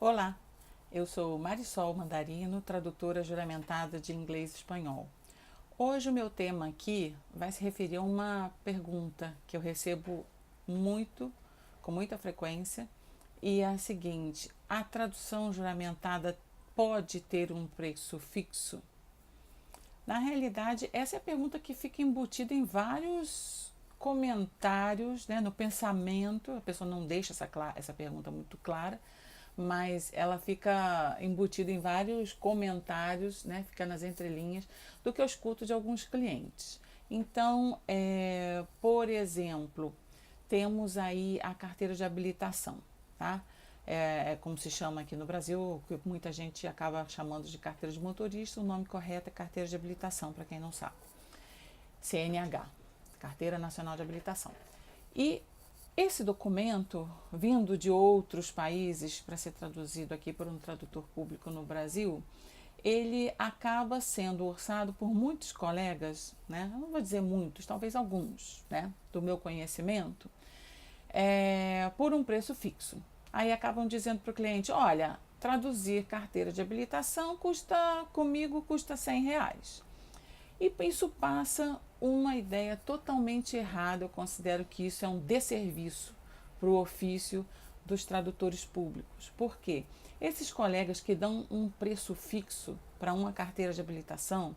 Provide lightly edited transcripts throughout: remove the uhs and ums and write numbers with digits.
Olá, eu sou Marisol Mandarino, tradutora juramentada de inglês e espanhol. Hoje o meu tema aqui vai se referir a uma pergunta que eu recebo muito, com muita frequência, e é a seguinte: a tradução juramentada pode ter um preço fixo? Na realidade, essa é a pergunta que fica embutida em vários comentários, né, no pensamento. A pessoa não deixa essa pergunta muito clara, mas ela fica embutida em vários comentários, né, fica nas entrelinhas do que eu escuto de alguns clientes. Então, por exemplo, temos aí a carteira de habilitação, tá? É como se chama aqui no Brasil, que muita gente acaba chamando de carteira de motorista, o nome correto é carteira de habilitação, para quem não sabe. CNH, Carteira Nacional de Habilitação. E esse documento, vindo de outros países para ser traduzido aqui por um tradutor público no Brasil, ele acaba sendo orçado por muitos colegas, né? Eu não vou dizer muitos, talvez alguns, né? Do meu conhecimento, por um preço fixo. Aí acabam dizendo para o cliente: olha, traduzir carteira de habilitação custa R$ 100. E isso passa uma ideia totalmente errada. Eu considero que isso é um desserviço para o ofício dos tradutores públicos. Por quê? Esses colegas que dão um preço fixo para uma carteira de habilitação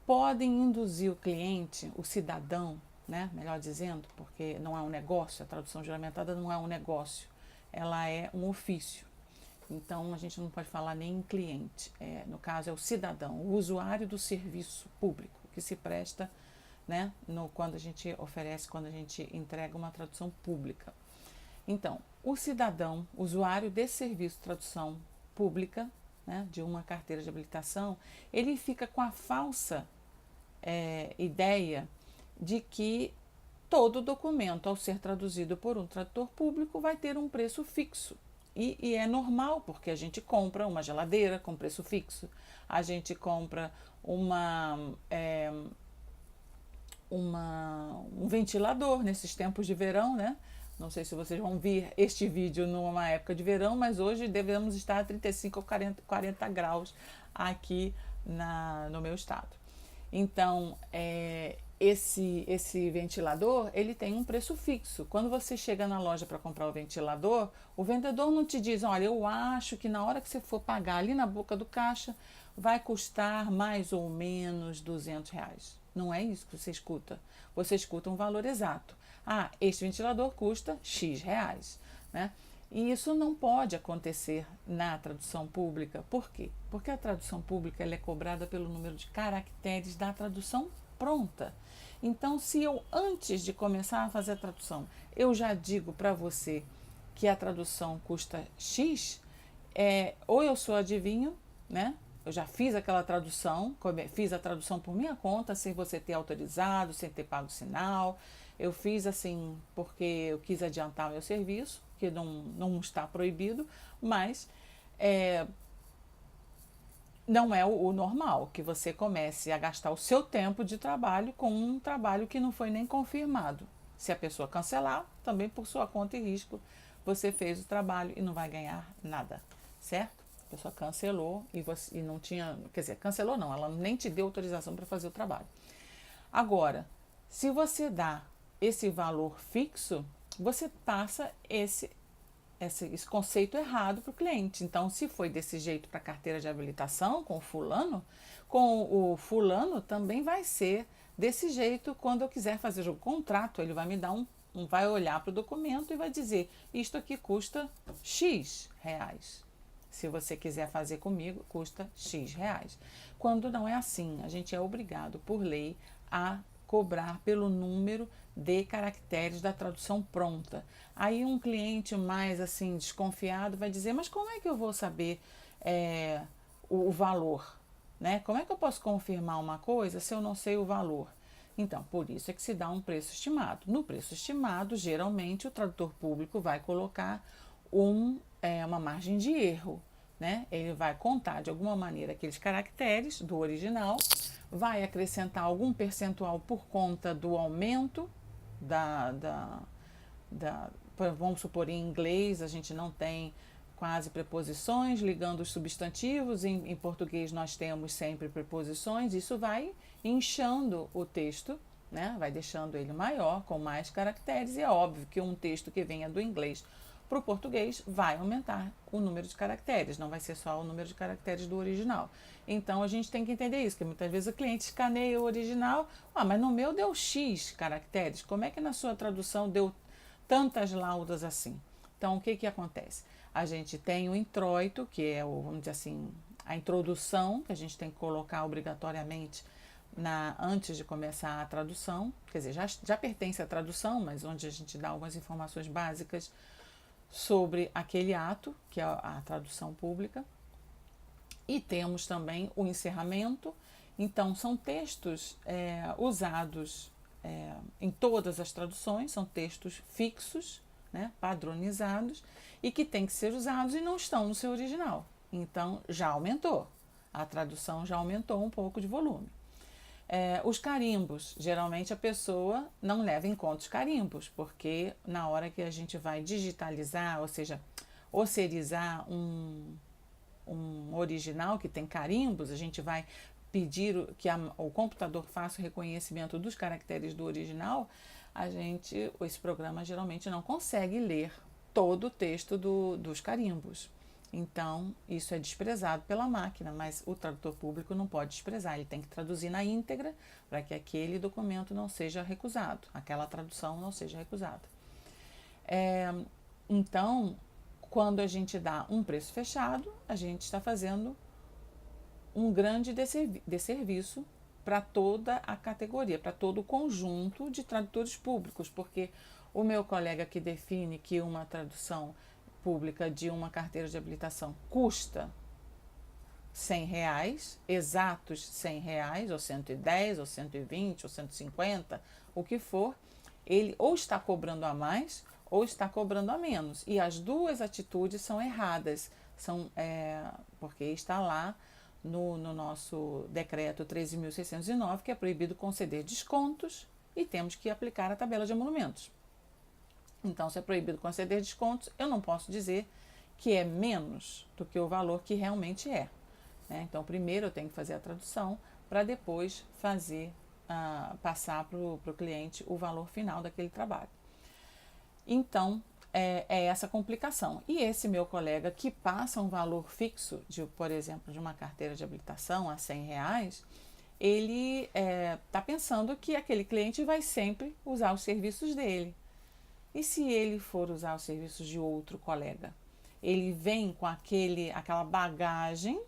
podem induzir o cliente, o cidadão, né, melhor dizendo, porque não é um negócio, a tradução juramentada não é um negócio, ela é um ofício. Então a gente não pode falar nem em cliente, no caso é o cidadão, o usuário do serviço público que se presta, né, quando a gente oferece, quando a gente entrega uma tradução pública. Então, o cidadão, usuário desse serviço de tradução pública, né, de uma carteira de habilitação, ele fica com a falsa ideia de que todo documento, ao ser traduzido por um tradutor público, vai ter um preço fixo. E é normal, porque a gente compra uma geladeira com preço fixo, a gente compra um ventilador nesses tempos de verão, né? Não sei se vocês vão ver este vídeo numa época de verão, mas hoje devemos estar a 35 ou 40 graus aqui no meu estado. Então, esse ventilador, ele tem um preço fixo. Quando você chega na loja para comprar o ventilador, o vendedor não te diz: olha, eu acho que na hora que você for pagar ali na boca do caixa, vai custar mais ou menos R$ 200. Não é isso que você escuta. Você escuta um valor exato. Ah, este ventilador custa X reais, né? E isso não pode acontecer na tradução pública. Por quê? Porque a tradução pública ela é cobrada pelo número de caracteres da tradução pronta. Então, se eu, antes de começar a fazer a tradução, eu já digo para você que a tradução custa X, ou eu sou adivinho, né? Eu já fiz aquela tradução, fiz a tradução por minha conta, sem você ter autorizado, sem ter pago sinal. Eu fiz assim porque eu quis adiantar meu serviço, que não está proibido, mas não é o normal que você comece a gastar o seu tempo de trabalho com um trabalho que não foi nem confirmado. Se a pessoa cancelar, também por sua conta e risco, você fez o trabalho e não vai ganhar nada, certo? A pessoa cancelou e não tinha, quer dizer, cancelou não, ela nem te deu autorização para fazer o trabalho. Agora, se você dá esse valor fixo, você passa esse conceito errado para o cliente. Então, se foi desse jeito para a carteira de habilitação com o fulano também vai ser desse jeito quando eu quiser fazer o contrato. Ele vai me dar vai olhar para o documento e vai dizer: isto aqui custa X reais. Se você quiser fazer comigo, custa X reais. Quando não é assim, a gente é obrigado por lei a cobrar pelo número de caracteres da tradução pronta. Aí um cliente mais assim desconfiado vai dizer: mas como é que eu vou saber o valor? Né? Como é que eu posso confirmar uma coisa se eu não sei o valor? Então, por isso é que se dá um preço estimado. No preço estimado, geralmente o tradutor público vai colocar uma margem de erro. Né? Ele vai contar de alguma maneira aqueles caracteres do original, vai acrescentar algum percentual por conta do aumento vamos supor, em inglês a gente não tem quase preposições, ligando os substantivos. Em português nós temos sempre preposições. Isso vai inchando o texto, né? Vai deixando ele maior, com mais caracteres. E é óbvio que um texto que venha do inglês para o português vai aumentar o número de caracteres, não vai ser só o número de caracteres do original. Então a gente tem que entender isso, que muitas vezes o cliente escaneia o original, mas no meu deu X caracteres, como é que na sua tradução deu tantas laudas assim? Então o que acontece? A gente tem o introito, que é o, vamos dizer assim, a introdução, que a gente tem que colocar obrigatoriamente antes de começar a tradução, quer dizer, já pertence à tradução, mas onde a gente dá algumas informações básicas sobre aquele ato, que é a tradução pública. E temos também o encerramento. Então, são textos usados em todas as traduções, são textos fixos, né, padronizados, e que têm que ser usados e não estão no seu original. Então, já aumentou. A tradução já aumentou um pouco de volume. Os carimbos, geralmente a pessoa não leva em conta os carimbos, porque na hora que a gente vai digitalizar, ou seja, osserizar um original que tem carimbos, a gente vai pedir que o computador faça o reconhecimento dos caracteres do original, esse programa geralmente não consegue ler todo o texto dos carimbos. Então, isso é desprezado pela máquina, mas o tradutor público não pode desprezar, ele tem que traduzir na íntegra para que aquele documento não seja recusado, aquela tradução não seja recusada. Então, quando a gente dá um preço fechado, a gente está fazendo um grande desserviço para toda a categoria, para todo o conjunto de tradutores públicos, porque o meu colega que define que uma tradução pública de uma carteira de habilitação custa R$100, exatos R$100, ou 110, ou 120, ou 150, o que for, ele ou está cobrando a mais ou está cobrando a menos. E as duas atitudes são erradas, porque está lá no nosso decreto 13.609, que é proibido conceder descontos e temos que aplicar a tabela de emolumentos. Então, se é proibido conceder descontos, eu não posso dizer que é menos do que o valor que realmente é. Né? Então, primeiro eu tenho que fazer a tradução para depois passar para o cliente o valor final daquele trabalho. Então, é essa complicação. E esse meu colega que passa um valor fixo, por exemplo, de uma carteira de habilitação a R$100, ele está pensando que aquele cliente vai sempre usar os serviços dele. E se ele for usar os serviços de outro colega? Ele vem com aquela bagagem,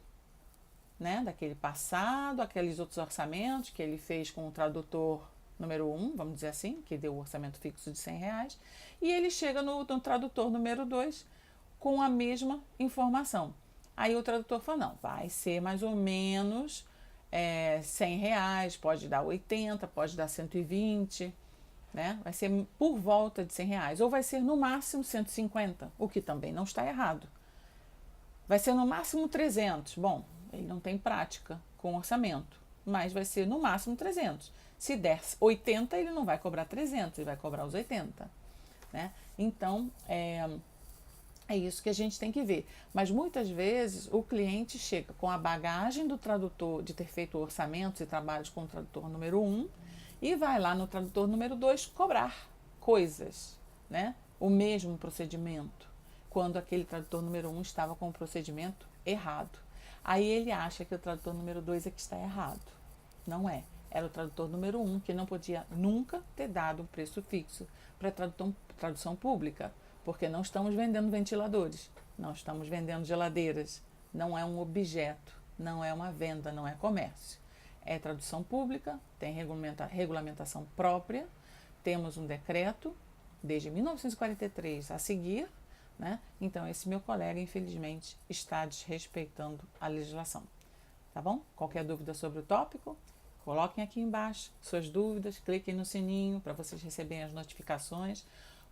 né, daquele passado, aqueles outros orçamentos que ele fez com o tradutor número 1, vamos dizer assim, que deu o orçamento fixo de R$100, e ele chega no tradutor número 2 com a mesma informação. Aí o tradutor fala, não, vai ser mais ou menos R$100, pode dar 80, pode dar 120, né? Vai ser por volta de R$100, ou vai ser no máximo 150, o que também não está errado. Vai ser no máximo 300, bom, ele não tem prática com orçamento, mas vai ser no máximo 300. Se der 80, ele não vai cobrar 300, ele vai cobrar os 80, né? Então, é isso que a gente tem que ver. Mas muitas vezes o cliente chega com a bagagem do tradutor, de ter feito orçamentos e trabalhos com o tradutor número 1, e vai lá no tradutor número 2 cobrar coisas, né? O mesmo procedimento, quando aquele tradutor número 1 estava com o procedimento errado. Aí ele acha que o tradutor número 2 é que está errado. Não é. Era o tradutor número 1 que não podia nunca ter dado um preço fixo para tradução pública, porque não estamos vendendo ventiladores, não estamos vendendo geladeiras, não é um objeto, não é uma venda, não é comércio. É tradução pública, tem regulamentação própria, temos um decreto desde 1943 a seguir, né? Então esse meu colega, infelizmente, está desrespeitando a legislação. Tá bom? Qualquer dúvida sobre o tópico, coloquem aqui embaixo suas dúvidas, cliquem no sininho para vocês receberem as notificações,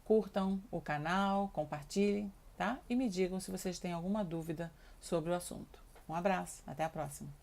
curtam o canal, compartilhem, tá? E me digam se vocês têm alguma dúvida sobre o assunto. Um abraço, até a próxima!